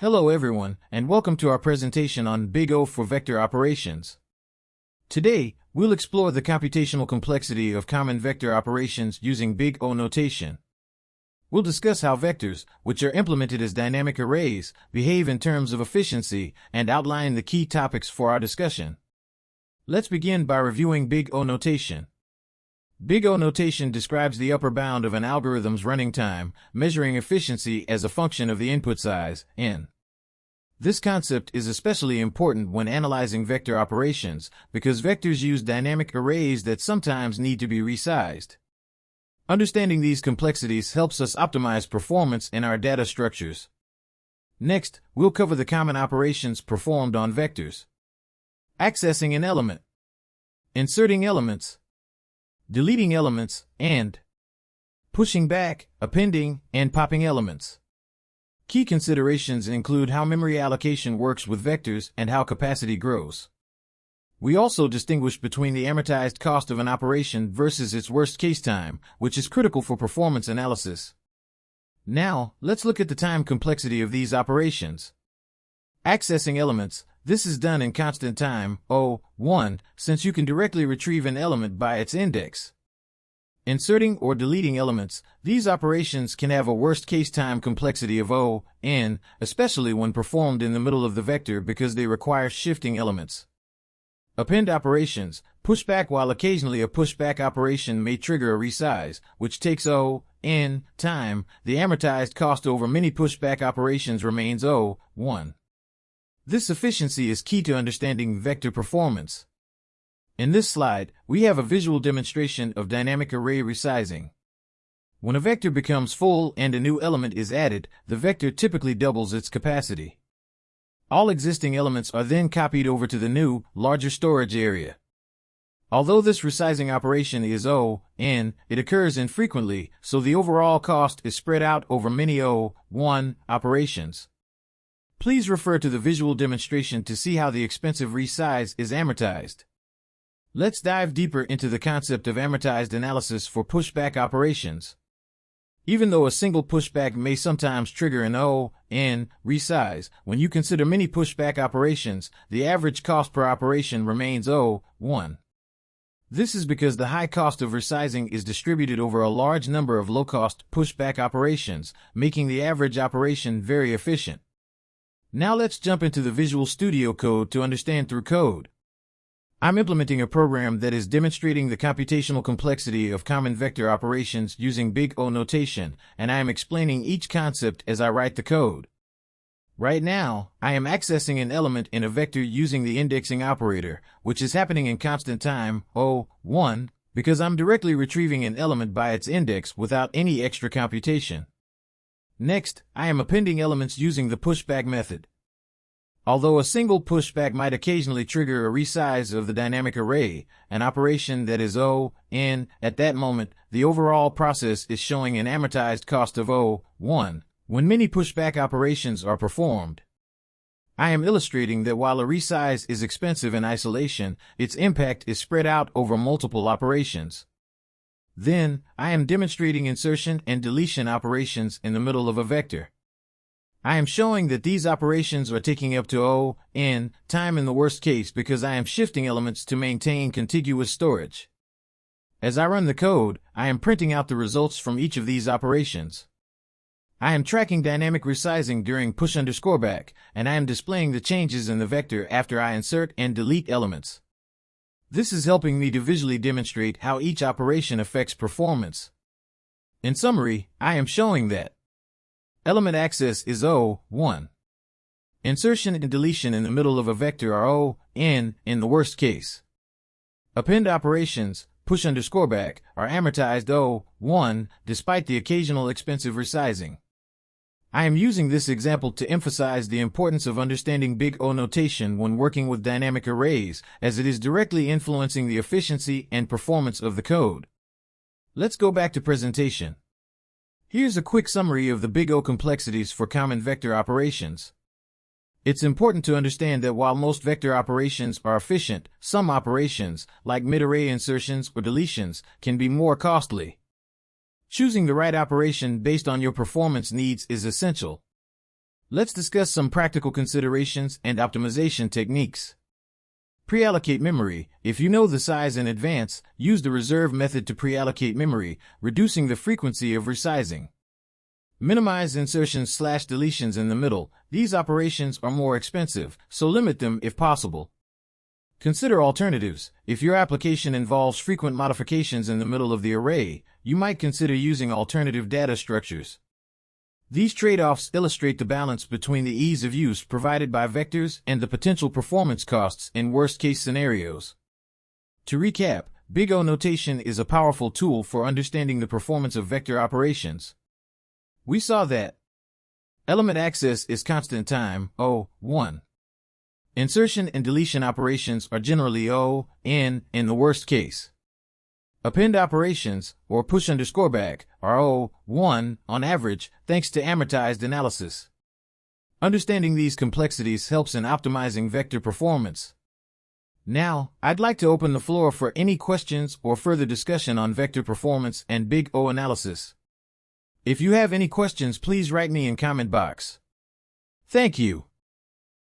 Hello everyone, and welcome to our presentation on Big O for vector operations. Today, we'll explore the computational complexity of common vector operations using Big O notation. We'll discuss how vectors, which are implemented as dynamic arrays, behave in terms of efficiency and outline the key topics for our discussion. Let's begin by reviewing Big O notation. Big O notation describes the upper bound of an algorithm's running time, measuring efficiency as a function of the input size, n. This concept is especially important when analyzing vector operations because vectors use dynamic arrays that sometimes need to be resized. Understanding these complexities helps us optimize performance in our data structures. Next, we'll cover the common operations performed on vectors. Accessing an element, inserting elements, deleting elements, and pushing back, appending, and popping elements. Key considerations include how memory allocation works with vectors and how capacity grows. We also distinguish between the amortized cost of an operation versus its worst-case time, which is critical for performance analysis. Now, let's look at the time complexity of these operations. Accessing elements. This is done in constant time, O(1), since you can directly retrieve an element by its index. Inserting or deleting elements. These operations can have a worst-case time complexity of O(n), especially when performed in the middle of the vector because they require shifting elements. Append operations. Pushback. While occasionally a pushback operation may trigger a resize, which takes O(n) time, the amortized cost over many pushback operations remains O(1). This efficiency is key to understanding vector performance. In this slide, we have a visual demonstration of dynamic array resizing. When a vector becomes full and a new element is added, the vector typically doubles its capacity. All existing elements are then copied over to the new, larger storage area. Although this resizing operation is O(n), it occurs infrequently, so the overall cost is spread out over many O(1) operations. Please refer to the visual demonstration to see how the expensive resize is amortized. Let's dive deeper into the concept of amortized analysis for pushback operations. Even though a single pushback may sometimes trigger an O(n) resize, when you consider many pushback operations, the average cost per operation remains O(1). This is because the high cost of resizing is distributed over a large number of low-cost pushback operations, making the average operation very efficient. Now let's jump into the Visual Studio Code to understand through code. I'm implementing a program that is demonstrating the computational complexity of common vector operations using Big O notation, and I am explaining each concept as I write the code. Right now, I am accessing an element in a vector using the indexing operator, which is happening in constant time, O(1), because I'm directly retrieving an element by its index without any extra computation. Next, I am appending elements using the pushback method. Although a single pushback might occasionally trigger a resize of the dynamic array, an operation that is O(n) at that moment, the overall process is showing an amortized cost of O(1) when many pushback operations are performed. I am illustrating that while a resize is expensive in isolation, its impact is spread out over multiple operations. Then, I am demonstrating insertion and deletion operations in the middle of a vector. I am showing that these operations are taking up to O(n) time in the worst case because I am shifting elements to maintain contiguous storage. As I run the code, I am printing out the results from each of these operations. I am tracking dynamic resizing during push_back, and I am displaying the changes in the vector after I insert and delete elements. This is helping me to visually demonstrate how each operation affects performance. In summary, I am showing that element access is O(1). Insertion and deletion in the middle of a vector are O(n) in the worst case. Append operations, push_back, are amortized O(1) despite the occasional expensive resizing. I am using this example to emphasize the importance of understanding Big O notation when working with dynamic arrays, as it is directly influencing the efficiency and performance of the code. Let's go back to presentation. Here's a quick summary of the Big O complexities for common vector operations. It's important to understand that while most vector operations are efficient, some operations, like mid-array insertions or deletions, can be more costly. Choosing the right operation based on your performance needs is essential. Let's discuss some practical considerations and optimization techniques. Pre-allocate memory. If you know the size in advance, use the reserve method to pre-allocate memory, reducing the frequency of resizing. Minimize insertions/deletions in the middle. These operations are more expensive, so limit them if possible. Consider alternatives. If your application involves frequent modifications in the middle of the array, you might consider using alternative data structures. These trade-offs illustrate the balance between the ease of use provided by vectors and the potential performance costs in worst-case scenarios. To recap, Big O notation is a powerful tool for understanding the performance of vector operations. We saw that element access is constant time, O(1). Insertion and deletion operations are generally O(n) in the worst case. Append operations, or push_back, are O(1) on average, thanks to amortized analysis. Understanding these complexities helps in optimizing vector performance. Now, I'd like to open the floor for any questions or further discussion on vector performance and Big O analysis. If you have any questions, please write me in comment box. Thank you.